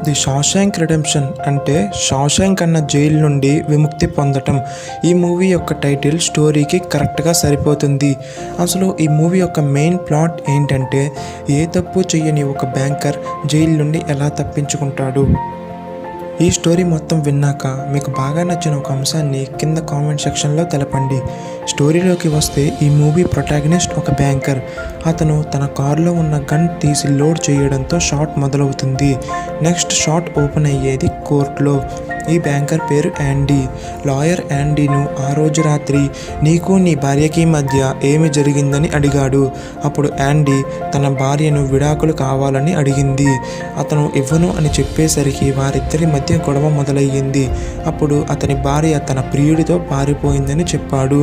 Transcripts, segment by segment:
The Shawshank redemption అంటే Shawshank అన్న jail నుండి విముక్తి పొందటం. ఈ మూవీ యొక్క టైటిల్ స్టోరీకి కరెక్ట్గా సరిపోతుంది. అసలు ఈ మూవీ యొక్క మెయిన్ ప్లాట్ ఏంటంటే, ఏ తప్పు చేయని ఒక బ్యాంకర్ జైలు నుండి ఎలా తప్పించుకుంటాడు. ఈ స్టోరీ మొత్తం విన్నాక మీకు బాగా నచ్చిన ఒక అంశాన్ని కింద కామెంట్ సెక్షన్లో తెలపండి. స్టోరీలోకి వస్తే ఈ మూవీ ప్రొటాగనిస్ట్ ఒక బ్యాంకర్. అతను తన కారులో ఉన్న గన్ తీసి లోడ్ చేయడంతో షాట్ మొదలవుతుంది. నెక్స్ట్ షాట్ ఓపెన్ అయ్యేది కోర్టులో. ఈ బ్యాంకర్ పేరు యాండీ. లాయర్ యాండీను ఆ రోజు రాత్రి నీకు నీ భార్యకి మధ్య ఏమి జరిగిందని అడిగాడు. అప్పుడు యాండీ తన భార్యను విడాకులు కావాలని అడిగింది. అతను ఇవ్వను అని చెప్పేసరికి వారిద్దరి మధ్య గొడవ మొదలయ్యింది. అప్పుడు అతని భార్య తన ప్రియుడితో పారిపోయిందని చెప్పాడు.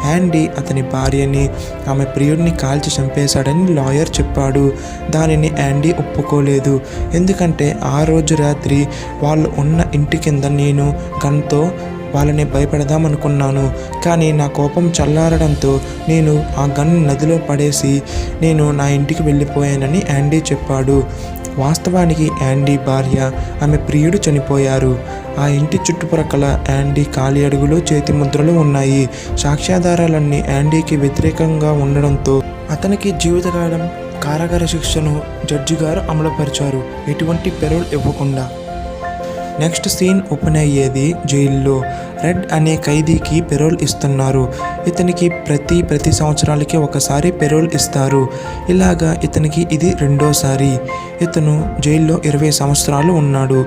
యాండీ అతని భార్యని, ఆమె ప్రియుడిని కాల్చి చంపేశాడని లాయర్ చెప్పాడు. దానిని యాండీ ఒప్పుకోలేదు. ఎందుకంటే ఆ రోజు రాత్రి వాళ్ళు ఉన్న ఇంటి కింద నేను గన్తో వాళ్ళని భయపెడదామనుకున్నాను. కానీ నా కోపం చల్లారడంతో నేను ఆ గన్ నదిలో పడేసి నేను నా ఇంటికి వెళ్ళిపోయానని యాండీ చెప్పాడు. వాస్తవానికి యాండీ భార్య, ఆమె ప్రియుడు చనిపోయారు. ఆ ఇంటి చుట్టుప్రక్కల యాండీ కాలి అడుగులు, చేతి ముద్రలు ఉన్నాయి. సాక్ష్యాధారాలన్నీ యాండీకి వ్యతిరేకంగా ఉండడంతో అతనికి జీవితకాలం కారాగార శిక్షను జడ్జి గారు అమలుపరిచారు, ఎటువంటి పెరోల్ ఇవ్వకుండా. నెక్స్ట్ సీన్ ఓపెన్ అయ్యేది జైల్లో. రెడ్ అనే ఖైదీకి పెరోల్ ఇస్తున్నారు. ఇతనికి ప్రతి సంవత్సరాలకి ఒకసారి పెరోల్ ఇస్తారు. ఇలాగా ఇతనికి ఇది రెండోసారి. ఇతను జైల్లో 20 సంవత్సరాలు ఉన్నాడు.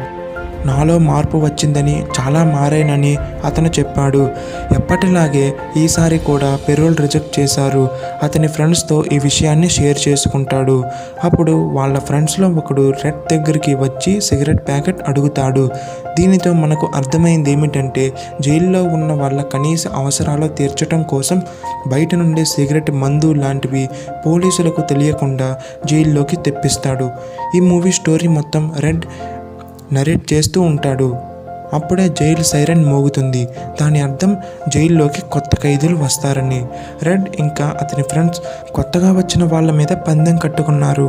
నాలో మార్పు వచ్చిందని, చాలా మారానని అతను చెప్పాడు. ఎప్పటిలాగే ఈసారి కూడా పెరోల్ రిజెక్ట్ చేశారు. అతని ఫ్రెండ్స్తో ఈ విషయాన్ని షేర్ చేసుకుంటాడు. అప్పుడు వాళ్ళ ఫ్రెండ్స్లో ఒకడు రెడ్ దగ్గరికి వచ్చి సిగరెట్ ప్యాకెట్ అడుగుతాడు. దీనితో మనకు అర్థమైంది ఏమిటంటే, జైల్లో ఉన్న వాళ్ళ కనీస అవసరాలు తీర్చడం కోసం బయట నుండి సిగరెట్, మందు లాంటివి పోలీసులకు తెలియకుండా జైల్లోకి తెప్పిస్తాడు. ఈ మూవీ స్టోరీ మొత్తం రెడ్ నరేట్ చేస్తూ ఉంటాడు. అప్పుడే జైలు సైరన్ మోగుతుంది. దాని అర్థం జైల్లోకి కొత్త ఖైదీలు వస్తారని. రెడ్ ఇంకా అతని ఫ్రెండ్స్ కొత్తగా వచ్చిన వాళ్ళ మీద పందెం కట్టుకున్నారు,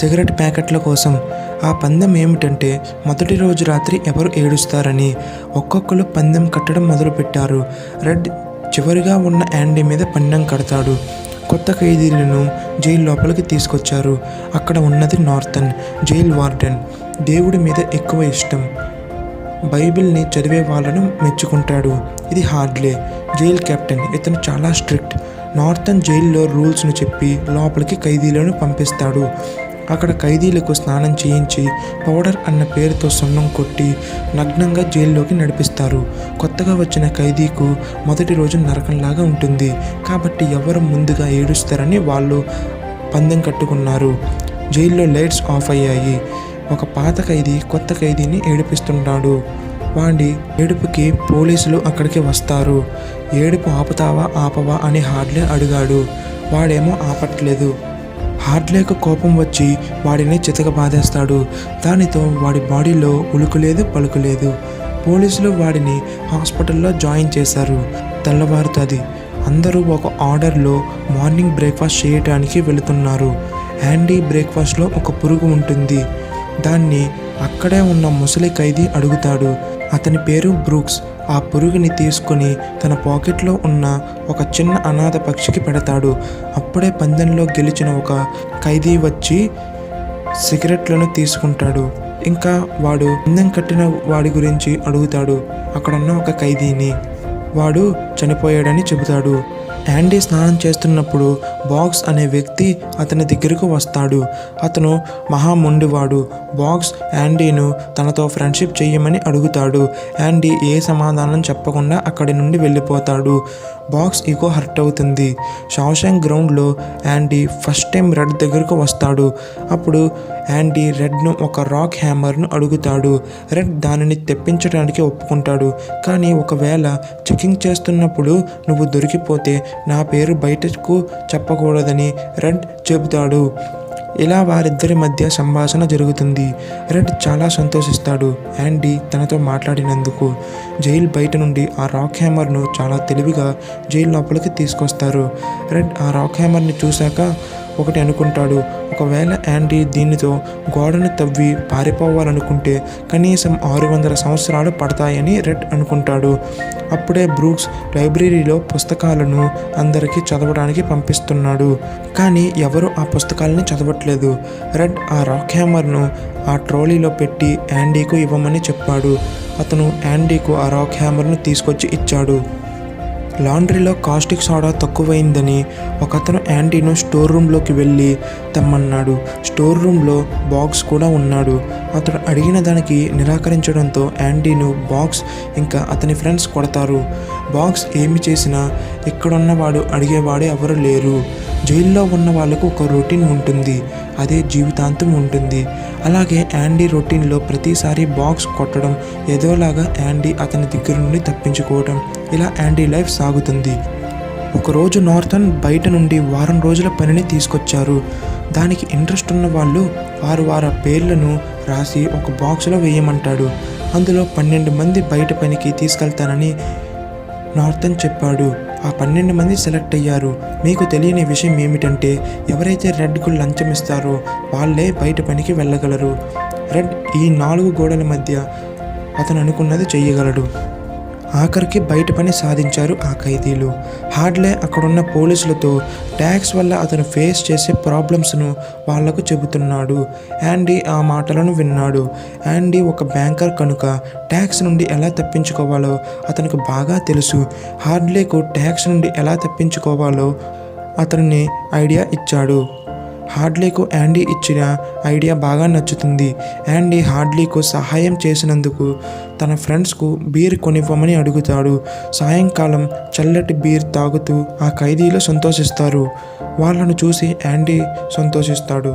సిగరెట్ ప్యాకెట్ల కోసం. ఆ పందెం ఏమిటంటే, మొదటి రోజు రాత్రి ఎవరు ఏడుస్తారని. ఒక్కొక్కరు పందెం కట్టడం మొదలుపెట్టారు. రెడ్ చివరిగా ఉన్న యాండీ మీద పందెం కడతాడు. కొత్త ఖైదీలను జైలు లోపలికి తీసుకొచ్చారు. అక్కడ ఉన్నది నార్థన్, జైల్ వార్డెన్. దేవుడి మీద ఎక్కువ ఇష్టం, బైబిల్ని చదివే వాళ్ళను మెచ్చుకుంటాడు. ఇది హార్డ్లే, జైల్ కెప్టెన్. ఇతను చాలా స్ట్రిక్ట్. నార్థన్ జైల్లో రూల్స్ను చెప్పి లోపలికి ఖైదీలను పంపిస్తాడు. అక్కడ ఖైదీలకు స్నానం చేయించి పౌడర్ అన్న పేరుతో సున్నం కొట్టి నగ్నంగా జైల్లోకి నడిపిస్తారు. కొత్తగా వచ్చిన ఖైదీకు మొదటి రోజు నరకంలాగా ఉంటుంది. కాబట్టి ఎవరు ముందుగా ఏడుస్తారని వాళ్ళు పందెం కట్టుకున్నారు. జైల్లో లైట్స్ ఆఫ్ అయ్యాయి. ఒక పాత ఖైదీ కొత్త ఖైదీని ఏడిపిస్తుంటాడు. వాడి ఏడుపుకి పోలీసులు అక్కడికి వస్తారు. ఏడుపు ఆపవా అని హార్డ్లే అడిగాడు. వాడేమో ఆపట్లేదు. హార్డ్లేకు కోపం వచ్చి వాడిని చితకబాదేస్తాడు. దానితో వాడి బాడీలో ఉలుకులేదు, పలుకులేదు. పోలీసులు వాడిని హాస్పిటల్లో జాయిన్ చేశారు. తెల్లవారుతుంది. అందరూ ఒక ఆర్డర్లో మార్నింగ్ బ్రేక్ఫాస్ట్ చేయడానికి వెళుతున్నారు. యాండీ బ్రేక్ఫాస్ట్లో ఒక పురుగు ఉంటుంది. దాన్ని అక్కడే ఉన్న ముసలి ఖైదీ అడుగుతాడు. అతని పేరు బ్రూక్స్. ఆ పురుగుని తీసుకుని తన పాకెట్లో ఉన్న ఒక చిన్న అనాథ పక్షికి పెడతాడు. అప్పుడే పందెంలో గెలిచిన ఒక ఖైదీ వచ్చి సిగరెట్లను తీసుకుంటాడు. ఇంకా వాడు పందెం కట్టిన వాడి గురించి అడుగుతాడు. అక్కడున్న ఒక ఖైదీని. వాడు చనిపోయాడని చెబుతాడు. యాండీ స్నానం చేస్తున్నప్పుడు బాక్స్ అనే వ్యక్తి అతని దగ్గరకు వస్తాడు. అతను మహామొండివాడు. బాక్స్ యాండీను తనతో ఫ్రెండ్షిప్ చేయమని అడుగుతాడు. యాండీ ఏ సమాధానం చెప్పకుండా అక్కడి నుండి వెళ్ళిపోతాడు. బాక్స్ ఈగో హర్ట్ అవుతుంది. షాషాంక్ గ్రౌండ్లో యాండీ ఫస్ట్ టైం రెడ్ దగ్గరకు వస్తాడు. అప్పుడు యాండీ రెడ్ను ఒక రాక్ హ్యామర్ను అడుగుతాడు. రెడ్ దానిని తెప్పించడానికి ఒప్పుకుంటాడు. కానీ ఒకవేళ చెకింగ్ చేస్తున్నప్పుడు నువ్వు దొరికిపోతే నా పేరు బయటకు చెప్పకూడదని రెడ్ చెబుతాడు. ఇలా వారిద్దరి మధ్య సంభాషణ జరుగుతుంది. రెడ్ చాలా సంతోషిస్తాడు యాండీ తనతో మాట్లాడినందుకు. జైలు బయట నుండి ఆ రాక్ హ్యామర్ను చాలా తెలివిగా జైలు లోపలికి తీసుకొస్తారు. రెడ్ ఆ రాక్ హ్యామర్ని చూశాక ఒకటి అనుకుంటాడు. ఒకవేళ యాండీ దీనితో గోడను తవ్వి పారిపోవాలనుకుంటే కనీసం 600 సంవత్సరాలు పడతాయని రెడ్ అనుకుంటాడు. అప్పుడే బ్రూక్స్ లైబ్రరీలో పుస్తకాలను అందరికీ చదవడానికి పంపిస్తున్నాడు. కానీ ఎవరు ఆ పుస్తకాలని చదవట్లేదు. రెడ్ ఆ రాక్ హ్యామర్ను ఆ ట్రోలీలో పెట్టి యాండీకు ఇవ్వమని చెప్పాడు. అతను యాండీకు ఆ రాక్ హ్యామర్ను తీసుకొచ్చి ఇచ్చాడు. లాండ్రీలో కాస్టిక్ సోడా తక్కువైందని ఒకతను యాండీను స్టోర్ రూమ్లోకి వెళ్ళి తెమ్మన్నాడు. స్టోర్ రూమ్లో బాక్స్ కూడా ఉన్నాడు. అతడు అడిగిన దానికి నిరాకరించడంతో యాండీను బాక్స్ ఇంకా అతని ఫ్రెండ్స్ కొడతారు. బాక్స్ ఏమి చేసినా ఇక్కడున్నవాడు అడిగేవాడే ఎవరు లేరు. జైల్లో ఉన్న వాళ్ళకు ఒక రొటీన్ ఉంటుంది, అదే జీవితాంతం ఉంటుంది. అలాగే యాండీ రొటీన్లో ప్రతిసారి బాక్స్ కొట్టడం, ఏదోలాగా యాండీ అతని దగ్గర నుండి తప్పించుకోవడం, ఇలా యాండీ లైఫ్ సాగుతుంది. ఒకరోజు నార్థన్ బయట నుండి వారం రోజుల పనిని తీసుకొచ్చారు. దానికి ఇంట్రెస్ట్ ఉన్న వాళ్ళు వారి పేర్లను రాసి ఒక బాక్స్లో వేయమంటాడు. అందులో 12 మంది బయట పనికి తీసుకెళ్తానని నార్థన్ చెప్పాడు. ఆ 12 మంది సెలెక్ట్ అయ్యారు. మీకు తెలియని విషయం ఏమిటంటే ఎవరైతే రెడ్కు లంచం ఇస్తారో వాళ్ళే బయట పనికి వెళ్ళగలరు. రెడ్ ఈ 4 గోడల మధ్య అతను అనుకున్నది చెయ్యగలడు. ఆఖరికి బయట పని సాధించారు ఆ ఖైదీలు. హార్డ్లే అక్కడున్న పోలీసులతో ట్యాక్స్ వల్ల అతను ఫేస్ చేసే ప్రాబ్లమ్స్ను వాళ్లకు చెబుతున్నాడు. యాండీ ఆ మాటలను విన్నాడు. యాండీ ఒక బ్యాంకర్ కనుక ట్యాక్స్ నుండి ఎలా తప్పించుకోవాలో అతనికి బాగా తెలుసు. హార్డ్లేకు ట్యాక్స్ నుండి ఎలా తప్పించుకోవాలో అతన్ని ఐడియా ఇచ్చాడు. హార్డ్లీకు యాండీ ఇచ్చిన ఐడియా బాగా నచ్చుతుంది. యాండీ హార్డ్లీకు సహాయం చేసినందుకు తన ఫ్రెండ్స్కు బీర్ కొనివ్వమని అడుగుతాడు. సాయంకాలం చల్లటి బీర్ తాగుతూ ఆ ఖైదీలు సంతోషిస్తారు. వాళ్ళను చూసి యాండీ సంతోషిస్తాడు.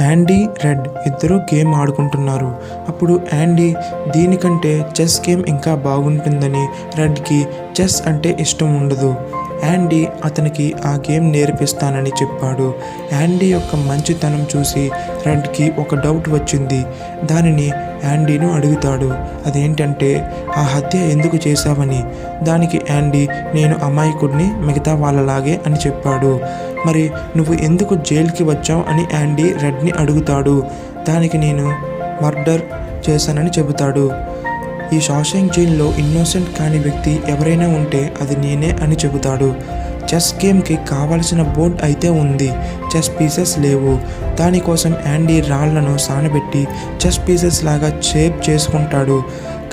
యాండీ, రెడ్ ఇద్దరూ గేమ్ ఆడుకుంటున్నారు. అప్పుడు యాండీ దీనికంటే చెస్ గేమ్ ఇంకా బాగుంటుందని రెడ్కి చెస్ అంటే ఇష్టం ఉండదు. యాండీ అతనికి ఆ గేమ్ నేర్పిస్తానని చెప్పాడు. యాండీ యొక్క మంచితనం చూసి రెడ్కి ఒక డౌట్ వచ్చింది. దానిని యాండీను అడుగుతాడు. అదేంటంటే ఆ హత్య ఎందుకు చేశావని. దానికి యాండీ నేను అమాయకుడిని మిగతా వాళ్ళలాగే అని చెప్పాడు. మరి నువ్వు ఎందుకు జైలుకి వచ్చావు అని యాండీ రెడ్ని అడుగుతాడు. దానికి నేను మర్డర్ చేశానని చెబుతాడు. ఈ షాషాంక్ జైల్లో ఇన్నోసెంట్ కాని వ్యక్తి ఎవరైనా ఉంటే అది నేనే అని చెబుతాడు. చెస్ గేమ్కి కావలసిన బోర్డ్ అయితే ఉంది, చెస్ పీసెస్ లేవు. దానికోసం యాండీ రాళ్లను సానబెట్టి చెస్ పీసెస్ లాగా షేప్ చేసుకుంటాడు.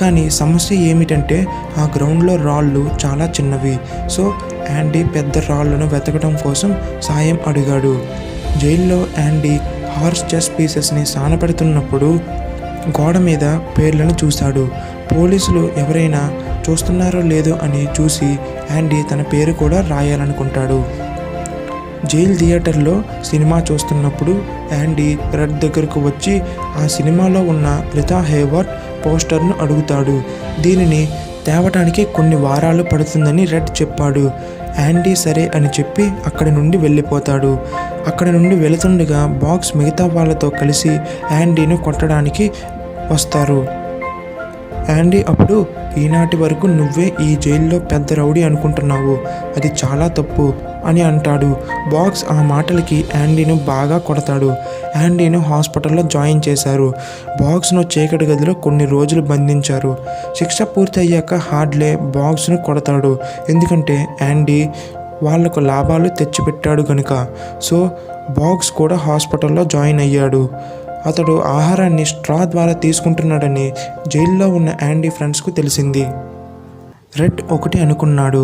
కానీ సమస్య ఏమిటంటే ఆ గ్రౌండ్లో రాళ్ళు చాలా చిన్నవి. సో యాండీ పెద్ద రాళ్లను వెతకడం కోసం సాయం అడిగాడు. జైల్లో యాండీ హార్స్ చెస్ పీసెస్ని సానపెడుతున్నప్పుడు గోడ మీద పేర్లను చూశాడు. పోలీసులు ఎవరైనా చూస్తున్నారో లేదో అని చూసి యాండీ తన పేరు కూడా రాయాలనుకుంటాడు. జైల్ థియేటర్లో సినిమా చూస్తున్నప్పుడు యాండీ రెడ్ దగ్గరకు వచ్చి ఆ సినిమాలో ఉన్న రితా హేవర్ట్ పోస్టర్ను అడుగుతాడు. దీనిని తేవటానికి కొన్ని వారాలు పడుతుందని రెడ్ చెప్పాడు. యాండీ సరే అని చెప్పి అక్కడి నుండి వెళ్ళిపోతాడు. అక్కడి నుండి వెళుతుండగా బాక్స్ మిగతా వాళ్ళతో కలిసి యాండీను కొట్టడానికి వస్తారు. యాండీ అప్పుడు ఈనాటి వరకు నువ్వే ఈ జైల్లో పెద్ద రౌడీ అనుకుంటున్నావు, అది చాలా తప్పు అని అంటాడు. బాక్స్ ఆ మాటలకి యాండీను బాగా కొడతాడు. యాండీను హాస్పిటల్లో జాయిన్ చేశారు. బాక్స్ను చీకటి గదిలో కొన్ని రోజులు బంధించారు. శిక్ష పూర్తి అయ్యాక హార్డ్లే బాక్స్ను కొడతాడు. ఎందుకంటే యాండీ వాళ్లకు లాభాలు తెచ్చిపెట్టాడు కనుక. సో బాక్స్ కూడా హాస్పిటల్లో జాయిన్ అయ్యాడు. అతడు ఆహారాన్ని స్ట్రా ద్వారా తీసుకుంటున్నాడని జైల్లో ఉన్న యాండీ ఫ్రెండ్స్కు తెలిసింది. రెడ్ ఒకటి అనుకున్నాడు.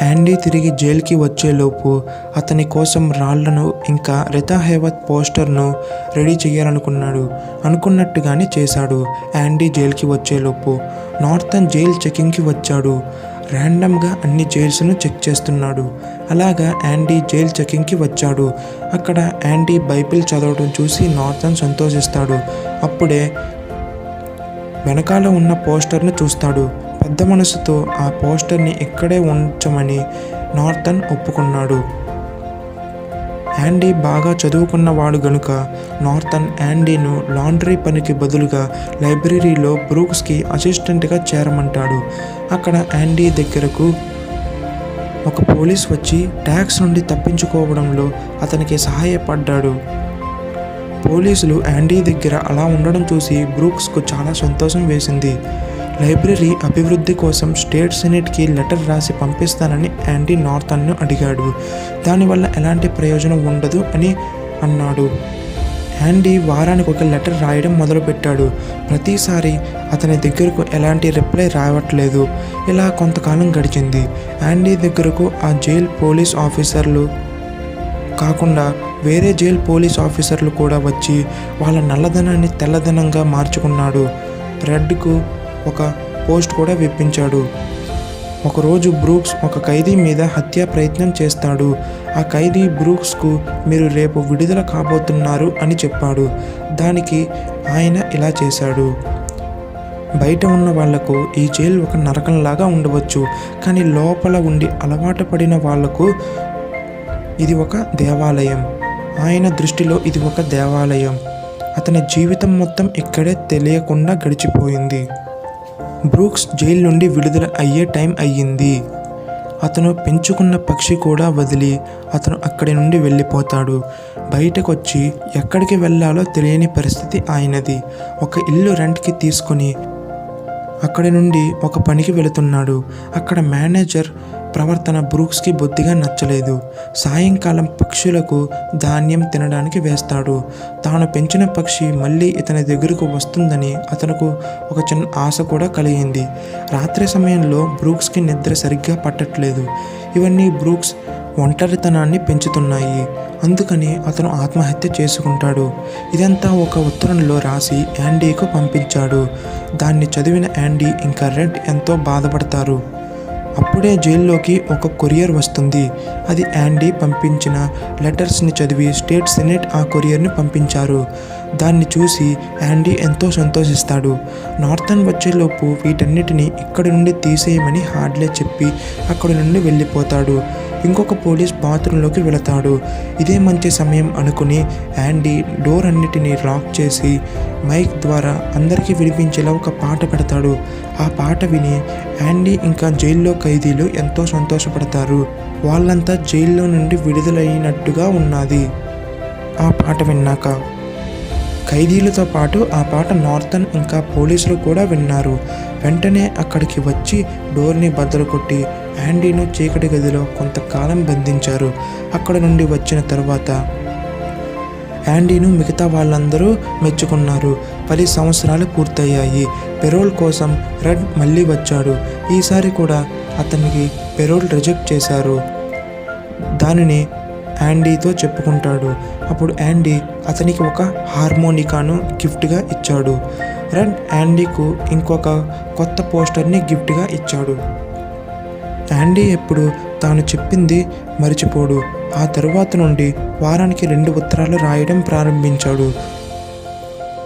యాండీ తిరిగి జైలుకి వచ్చేలోపు అతని కోసం రాళ్లను ఇంకా రితా హేవర్ట్ పోస్టర్ను రెడీ చేయాలనుకున్నాడు. అనుకున్నట్టుగానే చేశాడు. యాండీ జైలుకి వచ్చేలోపు నార్థన్ జైల్ చెకింగ్కి వచ్చాడు. ర్యాండమ్గా అన్ని జైల్స్ను చెక్ చేస్తున్నాడు. అలాగా యాండీ జైల్ చెకింగ్కి వచ్చాడు. అక్కడ యాండీ బైబిల్ చదవడం చూసి నార్థన్ సంతోషిస్తాడు. అప్పుడే వెనకాల ఉన్న పోస్టర్ను చూస్తాడు. పెద్ద మనసుతో ఆ పోస్టర్ని ఇక్కడే ఉంచమని నార్థన్ ఒప్పుకున్నాడు. యాండీ బాగా చదువుకున్నవాడు గనుక నార్థన్ యాండీను లాండ్రీ పనికి బదులుగా లైబ్రరీలో బ్రూక్స్కి అసిస్టెంట్గా చేరమంటాడు. అక్కడ యాండీ దగ్గరకు ఒక పోలీస్ వచ్చి ట్యాక్స్ నుండి తప్పించుకోవడంలో అతనికి సహాయపడ్డాడు. పోలీసులు యాండీ దగ్గర అలా ఉండడం చూసి బ్రూక్స్కు చాలా సంతోషం వేసింది. లైబ్రరీ అభివృద్ధి కోసం స్టేట్ సెనేట్కి లెటర్ రాసి పంపిస్తానని యాండీ నార్తన్ను అడిగాడు. దానివల్ల ఎలాంటి ప్రయోజనం ఉండదు అని అన్నాడు. యాండీ వారానికి ఒక లెటర్ రాయడం మొదలుపెట్టాడు. ప్రతిసారి అతని దగ్గరకు ఎలాంటి రిప్లై రావట్లేదు. ఇలా కొంతకాలం గడిచింది. యాండీ దగ్గరకు ఆ జైల్ పోలీస్ ఆఫీసర్లు కాకుండా వేరే జైల్ పోలీస్ ఆఫీసర్లు కూడా వచ్చి వాళ్ళ నల్లధనాన్ని తెల్లధనంగా మార్చుకున్నాడు. రెడ్కు ఒక పోస్ట్ కూడా విప్పించాడు. ఒకరోజు బ్రూక్స్ ఒక ఖైదీ మీద హత్యా ప్రయత్నం చేస్తాడు. ఆ ఖైదీ బ్రూక్స్కు మీరు రేపు విడుదల కాబోతున్నారు అని చెప్పాడు. దానికి ఆయన ఇలా చేశాడు. బయట ఉన్న వాళ్లకు ఈ జైలు ఒక నరకంలాగా ఉండవచ్చు, కానీ లోపల ఉండి అలవాటు పడిన వాళ్లకు ఇది ఒక దేవాలయం. ఆయన దృష్టిలో ఇది ఒక దేవాలయం. అతని జీవితం మొత్తం ఇక్కడే తెలియకుండా గడిచిపోయింది. బ్రూక్స్ జైలు నుండి విడుదల అయ్యే టైం అయ్యింది. అతను పెంచుకున్న పక్షి కూడా వదిలి అతను అక్కడి నుండి వెళ్ళిపోతాడు. బయటకొచ్చి ఎక్కడికి వెళ్ళాలో తెలియని పరిస్థితి ఆయనది. ఒక ఇల్లు రెంట్కి తీసుకొని అక్కడి నుండి ఒక పనికి వెళుతున్నాడు. అక్కడ మేనేజర్ ప్రవర్తన బ్రూక్స్కి బొత్తిగా నచ్చలేదు. సాయంకాలం పక్షులకు ధాన్యం తినడానికి వేస్తాడు. తాను పెంచిన పక్షి మళ్ళీ ఇతని దగ్గరకు వస్తుందని అతనుకు ఒక చిన్న ఆశ కూడా కలిగింది. రాత్రి సమయంలో బ్రూక్స్కి నిద్ర సరిగ్గా పట్టట్లేదు. ఇవన్నీ బ్రూక్స్ ఒంటరితనాన్ని పెంచుతున్నాయి. అందుకని అతను ఆత్మహత్య చేసుకుంటాడు. ఇదంతా ఒక ఉత్తరంలో రాసి యాండీకు పంపించాడు. దాన్ని చదివిన యాండీ ఇంకా రెడ్ ఎంతో బాధపడతారు. అప్పుడే జైల్లోకి ఒక కొరియర్ వస్తుంది. అది యాండీ పంపించిన లెటర్స్ని చదివి స్టేట్ సెనేట్ ఆ కొరియర్ని పంపించారు. దాన్ని చూసి యాండీ ఎంతో సంతోషిస్తాడు. నార్తన్ వచ్చేలోపు వీటన్నిటిని ఇక్కడి నుండి తీసేయమని హార్డ్లే చెప్పి అక్కడి నుండి వెళ్ళిపోతాడు. ఇంకొక పోలీస్ బాత్రూంలోకి వెళతాడు. ఇదే మంచి సమయం అనుకుని యాండీ డోర్ అన్నిటినీ లాక్ చేసి మైక్ ద్వారా అందరికీ వినిపించేలా ఒక పాట పెడతాడు. ఆ పాట విని యాండీ ఇంకా జైల్లో ఖైదీలు ఎంతో సంతోషపడతారు. వాళ్ళంతా జైల్లో నుండి విడుదలైనట్టుగా ఉన్నది. ఆ పాట విన్నాక ఖైదీలతో పాటు ఆ పాట నార్తన్ ఇంకా పోలీసులు కూడా విన్నారు. వెంటనే అక్కడికి వచ్చి డోర్ని బద్దలు కొట్టి యాండీను చీకటి గదిలో కొంతకాలం బంధించారు. అక్కడ నుండి వచ్చిన తర్వాత యాండీను మిగతా వాళ్ళందరూ మెచ్చుకున్నారు. 10 సంవత్సరాలు పూర్తయ్యాయి. పెరోల్ కోసం రెడ్ మళ్ళీ వచ్చాడు. ఈసారి కూడా అతనికి పెరోల్ రిజెక్ట్ చేశారు. దానిని యాండీతో చెప్పుకుంటాడు. అప్పుడు యాండీ అతనికి ఒక హార్మోనికాను గిఫ్ట్గా ఇచ్చాడు. రెడ్ యాండీకు ఇంకొక కొత్త పోస్టర్ని గిఫ్ట్గా ఇచ్చాడు. యాండీ ఎప్పుడు తాను చెప్పింది మరిచిపోడు. ఆ తరువాత నుండి వారానికి 2 ఉత్తరాలు రాయడం ప్రారంభించాడు.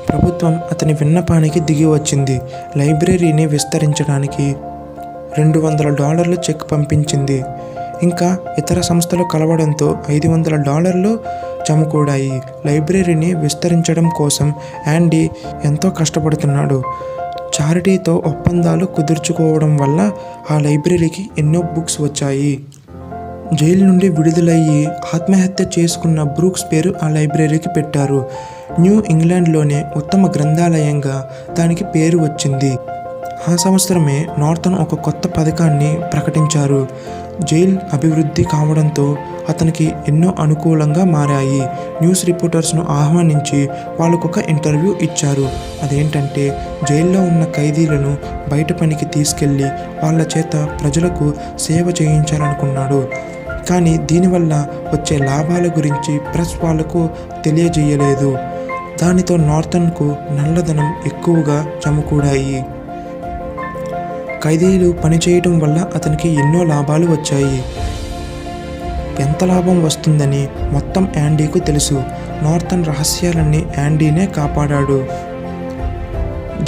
ప్రభుత్వం అతని విన్నపానికి దిగి వచ్చింది. లైబ్రరీని విస్తరించడానికి $200 చెక్ పంపించింది. ఇంకా ఇతర సంస్థలు కలవడంతో $500 జమకూడాయి. లైబ్రరీని విస్తరించడం కోసం యాండీ ఎంతో కష్టపడుతున్నాడు. చారిటీతో ఒప్పందాలు కుదుర్చుకోవడం వల్ల ఆ లైబ్రరీకి ఎన్నో బుక్స్ వచ్చాయి. జైలు నుండి విడుదలయ్యి ఆత్మహత్య చేసుకున్న బ్రూక్స్ పేరు ఆ లైబ్రరీకి పెట్టారు. న్యూ ఇంగ్లాండ్లోనే ఉత్తమ గ్రంథాలయంగా దానికి పేరు వచ్చింది. ఆ సంవత్సరమే నార్తన్ ఒక కొత్త పథకాన్ని ప్రకటించారు. జైల్ అభివృద్ధి కావడంతో అతనికి ఎన్నో అనుకూలంగా మారాయి. న్యూస్ రిపోర్టర్స్ను ఆహ్వానించి వాళ్ళకొక ఇంటర్వ్యూ ఇచ్చారు. అదేంటంటే జైల్లో ఉన్న ఖైదీలను బయట పనికి తీసుకెళ్ళి వాళ్ళ చేత ప్రజలకు సేవ చేయించాలనుకున్నాడు. కానీ దీనివల్ల వచ్చే లాభాల గురించి ప్రెస్ వాళ్లకు తెలియజేయలేదు. దానితో నార్తన్కు నల్లధనం ఎక్కువగా జమకూడాయి. ఖైదీలు పనిచేయటం వల్ల అతనికి ఎన్నో లాభాలు వచ్చాయి. ఎంత లాభం వస్తుందని మొత్తం యాండీకు తెలుసు. నార్తన్ రహస్యాలన్నీ యాండీనే కాపాడాడు.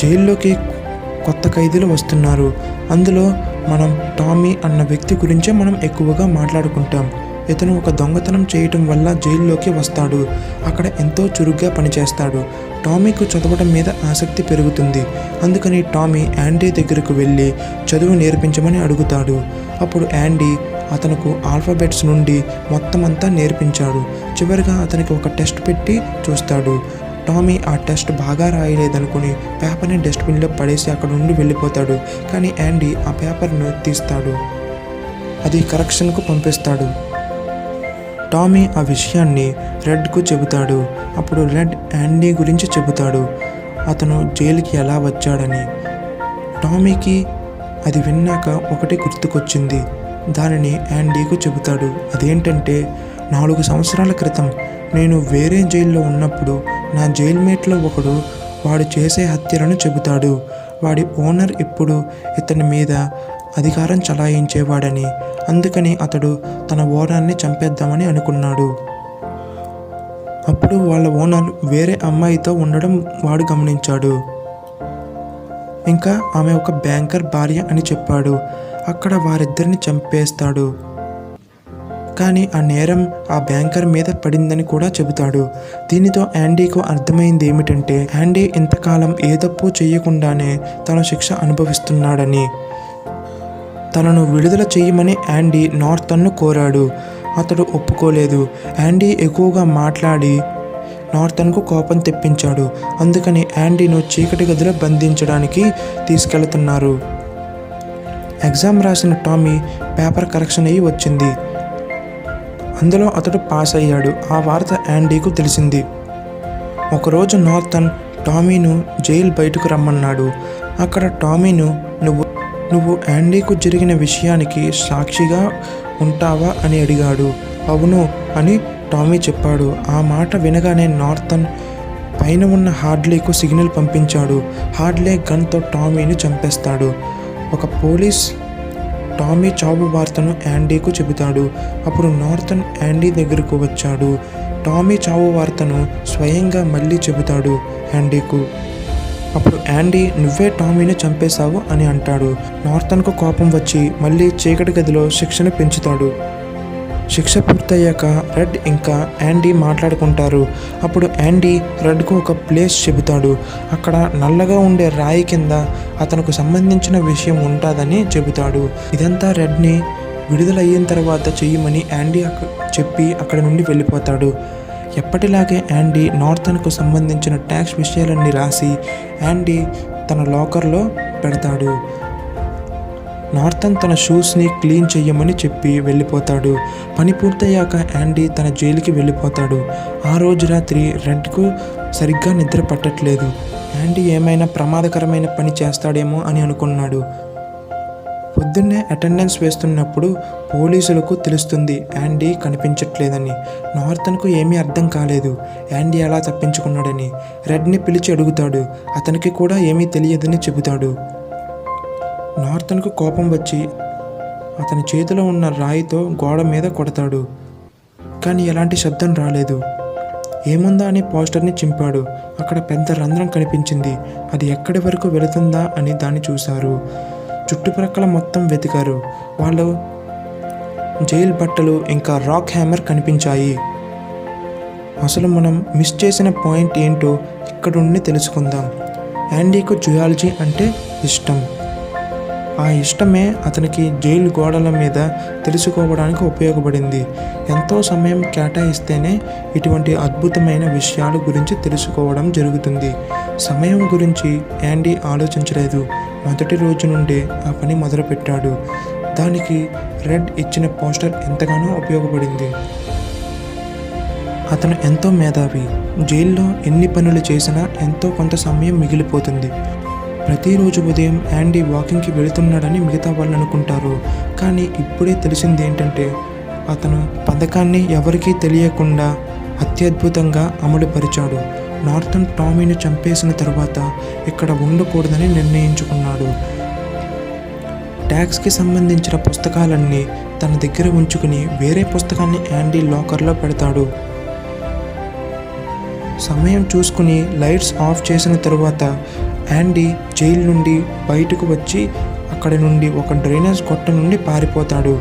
జైల్లోకి కొత్త ఖైదీలు వస్తున్నారు. అందులో మనం టామీ అన్న వ్యక్తి గురించే మనం ఎక్కువగా మాట్లాడుకుంటాం. ఇతను ఒక దొంగతనం చేయటం వల్ల జైల్లోకి వస్తాడు. అక్కడ ఎంతో చురుగ్గా పనిచేస్తాడు. టామీకు చదవడం మీద ఆసక్తి పెరుగుతుంది. అందుకని టామీ యాండీ దగ్గరకు వెళ్ళి చదువు నేర్పించమని అడుగుతాడు. అప్పుడు యాండీ అతనుకు ఆల్ఫాబెట్స్ నుండి మొత్తం అంతా నేర్పించాడు. చివరిగా అతనికి ఒక టెస్ట్ పెట్టి చూస్తాడు. టామీ ఆ టెస్ట్ బాగా రాయలేదనుకుని పేపర్ని డస్ట్బిన్లో పడేసి అక్కడ నుండి వెళ్ళిపోతాడు. కానీ యాండీ ఆ పేపర్ను తీస్తాడు. అది కరెక్షన్కు పంపిస్తాడు. టామీ ఆ విషయాన్ని రెడ్కు చెబుతాడు. అప్పుడు రెడ్ యాండీ గురించి చెబుతాడు, అతను జైలుకి ఎలా వచ్చాడని. టామీకి అది విన్నాక ఒకటి గుర్తుకొచ్చింది. దానిని యాండీకు చెబుతాడు. అదేంటంటే 4 సంవత్సరాల క్రితం నేను వేరే జైల్లో ఉన్నప్పుడు నా జైల్మేట్లో ఒకడు వాడు చేసే హత్యలను చెబుతాడు. వాడి ఓనర్ ఇప్పుడు ఇతని మీద అధికారం చలాయించేవాడని, అందుకని అతడు తన ఓనర్ని చంపేద్దామని అనుకున్నాడు. అప్పుడు వాళ్ళ ఓనర్ వేరే అమ్మాయితో ఉండడం వాడు గమనించాడు. ఇంకా ఆమె ఒక బ్యాంకర్ భార్య అని చెప్పాడు. అక్కడ వారిద్దరిని చంపేస్తాడు. కానీ ఆ నేరం ఆ బ్యాంకర్ మీద పడిందని కూడా చెబుతాడు. దీనితో యాండీకు అర్థమైంది ఏమిటంటే యాండీ ఇంతకాలం ఏ తప్పు చేయకుండానే తన శిక్ష అనుభవిస్తున్నాడని. తనను విడుదల చేయమని యాండీ నార్తన్ను కోరాడు. అతడు ఒప్పుకోలేదు. యాండీ ఎక్కువగా మాట్లాడి నార్తన్కు కోపం తెప్పించాడు. అందుకని యాండీను చీకటి గదిలో బంధించడానికి తీసుకెళ్తున్నారు. ఎగ్జామ్ రాసిన టామీ పేపర్ కరెక్షన్ అయ్యి వచ్చింది. అందులో అతడు పాస్ అయ్యాడు. ఆ వార్త యాండీకు తెలిసింది. ఒకరోజు నార్తన్ టామీను జైలు బయటకు రమ్మన్నాడు. అక్కడ టామీను నువ్వు యాండీకు జరిగిన విషయానికి సాక్షిగా ఉంటావా అని అడిగాడు. అవును అని టామీ చెప్పాడు. ఆ మాట వినగానే నార్తన్ పైన ఉన్న హార్డ్లీకు సిగ్నల్ పంపించాడు. హార్డ్లీ గన్తో టామీని చంపేస్తాడు. ఒక పోలీస్ టామీ చావు వార్తను యాండీకు చెబుతాడు. అప్పుడు నార్తన్ యాండీ దగ్గరకు వచ్చాడు. టామీ చావు వార్తను స్వయంగా మళ్ళీ చెబుతాడు యాండీకు. అప్పుడు యాండీ నువ్వే టామీని చంపేశావు అని అంటాడు. నార్తన్కు కోపం వచ్చి మళ్ళీ చీకటి గదిలో శిక్షను పెంచుతాడు. శిక్ష పూర్తయ్యాక రెడ్ ఇంకా యాండీ మాట్లాడుకుంటారు. అప్పుడు యాండీ రెడ్కు ఒక ప్లేస్ చెబుతాడు. అక్కడ నల్లగా ఉండే రాయి కింద అతనికి సంబంధించిన విషయం ఉంటుందని చెబుతాడు. ఇదంతా రెడ్ని విడుదలయ్యిన తర్వాత చెయ్యమని యాండీ చెప్పి అక్కడి నుండి వెళ్ళిపోతాడు. ఎప్పటిలాగే యాండీ నార్తన్కు సంబంధించిన ట్యాక్స్ విషయాలన్నీ రాసి యాండీ తన లాకర్లో పెడతాడు. నార్తన్ తన షూస్ని క్లీన్ చెయ్యమని చెప్పి వెళ్ళిపోతాడు. పని పూర్తయ్యాక యాండీ తన జైలుకి వెళ్ళిపోతాడు. ఆ రోజు రాత్రి రెడ్కు సరిగ్గా నిద్ర పట్టట్లేదు. యాండీ ఏమైనా ప్రమాదకరమైన పని చేస్తాడేమో అని అనుకున్నాడు. పొద్దున్నే అటెండెన్స్ వేస్తున్నప్పుడు పోలీసులకు తెలుస్తుంది యాండీ కనిపించట్లేదని. నార్తన్కు ఏమీ అర్థం కాలేదు యాండీ ఎలా తప్పించుకున్నాడని. రెడ్ని పిలిచి అడుగుతాడు. అతనికి కూడా ఏమీ తెలియదని చెబుతాడు. నార్తన్కు కోపం వచ్చి అతని చేతిలో ఉన్న రాయితో గోడ మీద కొడతాడు. కానీ ఎలాంటి శబ్దం రాలేదు. ఏముందా అని పోస్టర్ని చింపాడు. అక్కడ పెద్ద రంధ్రం కనిపించింది. అది ఎక్కడి వరకు వెళుతుందా అని దాన్ని చూశారు. చుట్టుప్రక్కల మొత్తం వెతికారు. వాళ్ళు జైలు బట్టలు ఇంకా రాక్ హ్యామర్ కనిపించాయి. అసలు మనం మిస్ చేసిన పాయింట్ ఏంటో ఇక్కడుండి తెలుసుకుందాం. యాండీకు జుయాలజీ అంటే ఇష్టం. ఆ ఇష్టమే అతనికి జైలు గోడల మీద తెలుసుకోవడానికి ఉపయోగపడింది. ఎంతో సమయం కేటాయిస్తేనే ఇటువంటి అద్భుతమైన విషయాల గురించి తెలుసుకోవడం జరుగుతుంది. సమయం గురించి యాండీ ఆలోచించలేదు. మొదటి రోజు నుండే ఆ పని మొదలుపెట్టాడు. దానికి రెడ్ ఇచ్చిన పోస్టర్ ఎంతగానో ఉపయోగపడింది. అతను ఎంతో మేధావి. జైల్లో ఎన్ని పనులు చేసినా ఎంతో కొంత సమయం మిగిలిపోతుంది. ప్రతిరోజు ఉదయం యాండీ వాకింగ్కి వెళుతున్నాడని మిగతా వాళ్ళు అనుకుంటారు. కానీ ఇప్పుడే తెలిసింది ఏంటంటే అతను పథకాన్ని ఎవరికీ తెలియకుండా అత్యద్భుతంగా అమలుపరిచాడు. నార్తన్ టామీని చంపేసిన తర్వాత ఇక్కడ ఉండకూడదని నిర్ణయించుకున్నాడు. ట్యాక్స్కి సంబంధించిన పుస్తకాలన్నీ తన దగ్గర ఉంచుకుని వేరే పుస్తకాన్ని యాండీ లాకర్లో పెడతాడు. సమయం చూసుకుని లైట్స్ ఆఫ్ చేసిన తరువాత యాండీ జైలు నుండి బయటకు వచ్చి అక్కడి నుండి ఒక డ్రైనేజ్ గొట్టం నుండి పారిపోతాడు.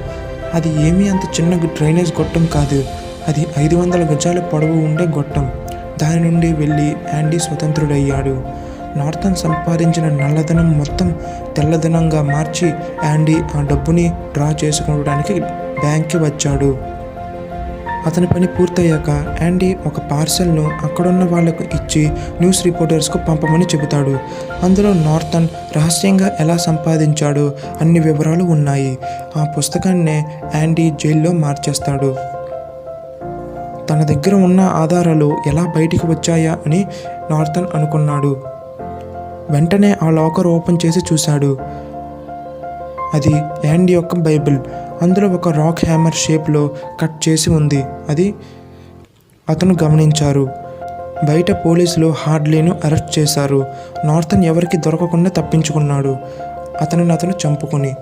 అది ఏమీ అంత చిన్న డ్రైనేజ్ గొట్టం కాదు. అది 500 గజాల పొడవు ఉండే గొట్టం. దాని నుండి వెళ్ళి యాండీ స్వతంత్రుడయ్యాడు. నార్తన్ సంపాదించిన నల్లధనం మొత్తం తెల్లధనంగా మార్చి యాండీ ఆ డబ్బుని డ్రా చేసుకోవడానికి బ్యాంక్కి వచ్చాడు. అతని పని పూర్తయ్యాక యాండీ ఒక పార్సెల్ను అక్కడున్న వాళ్లకు ఇచ్చి న్యూస్ రిపోర్టర్స్కు పంపమని చెబుతాడు. అందులో నార్థన్ రహస్యంగా ఎలా సంపాదించాడో అన్ని వివరాలు ఉన్నాయి. ఆ పుస్తకాన్నే యాండీ జైల్లో మార్చేస్తాడు. తన దగ్గర ఉన్న ఆధారాలు ఎలా బయటికి వచ్చాయా అని నార్థన్ అనుకున్నాడు. వెంటనే ఆ లాకర్ ఓపెన్ చేసి చూశాడు. అది యాండీ యొక్క బైబిల్. అందులో ఒక రాక్ హ్యామర్ షేప్లో కట్ చేసి ఉంది. అది అతను గమనించారు. బయట పోలీసులు హార్డ్లీను అరెస్ట్ చేశారు. నార్థన్ ఎవరికి దొరకకుండా తప్పించుకున్నాడు, అతను చంపుకొని.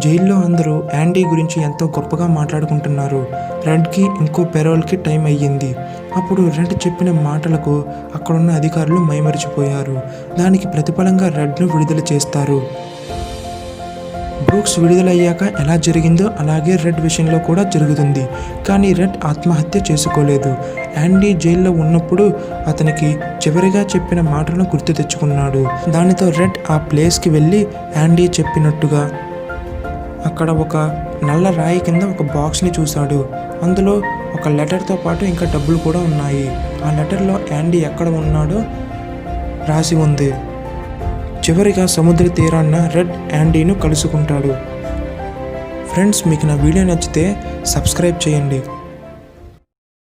జైల్లో అందరూ యాండీ గురించి ఎంతో గొప్పగా మాట్లాడుకుంటున్నారు. రెడ్కి ఇంకో పెరోల్కి టైం అయ్యింది. అప్పుడు రెడ్ చెప్పిన మాటలకు అక్కడున్న అధికారులు మైమరిచిపోయారు. దానికి ప్రతిఫలంగా రెడ్ను విడుదల చేస్తారు. బ్రూక్స్ విడుదలయ్యాక ఎలా జరిగిందో అలాగే రెడ్ విషయంలో కూడా జరుగుతుంది. కానీ రెడ్ ఆత్మహత్య చేసుకోలేదు. యాండీ జైల్లో ఉన్నప్పుడు అతనికి చివరిగా చెప్పిన మాటలను గుర్తు తెచ్చుకున్నాడు. దానితో రెడ్ ఆ ప్లేస్కి వెళ్ళి యాండీ చెప్పినట్టుగా అక్కడ ఒక నల్ల రాయి కింద ఒక బాక్స్ని చూశాడు. అందులో ఒక లెటర్తో పాటు ఇంకా డబ్బులు కూడా ఉన్నాయి. ఆ లెటర్లో యాండీ ఎక్కడ ఉన్నాడో రాసి ఉంది. చివరిగా సముద్ర తీరాన రెడ్ యాండీను కలుసుకుంటాడు. ఫ్రెండ్స్, మీకు నా వీడియో నచ్చితే సబ్స్క్రైబ్ చేయండి.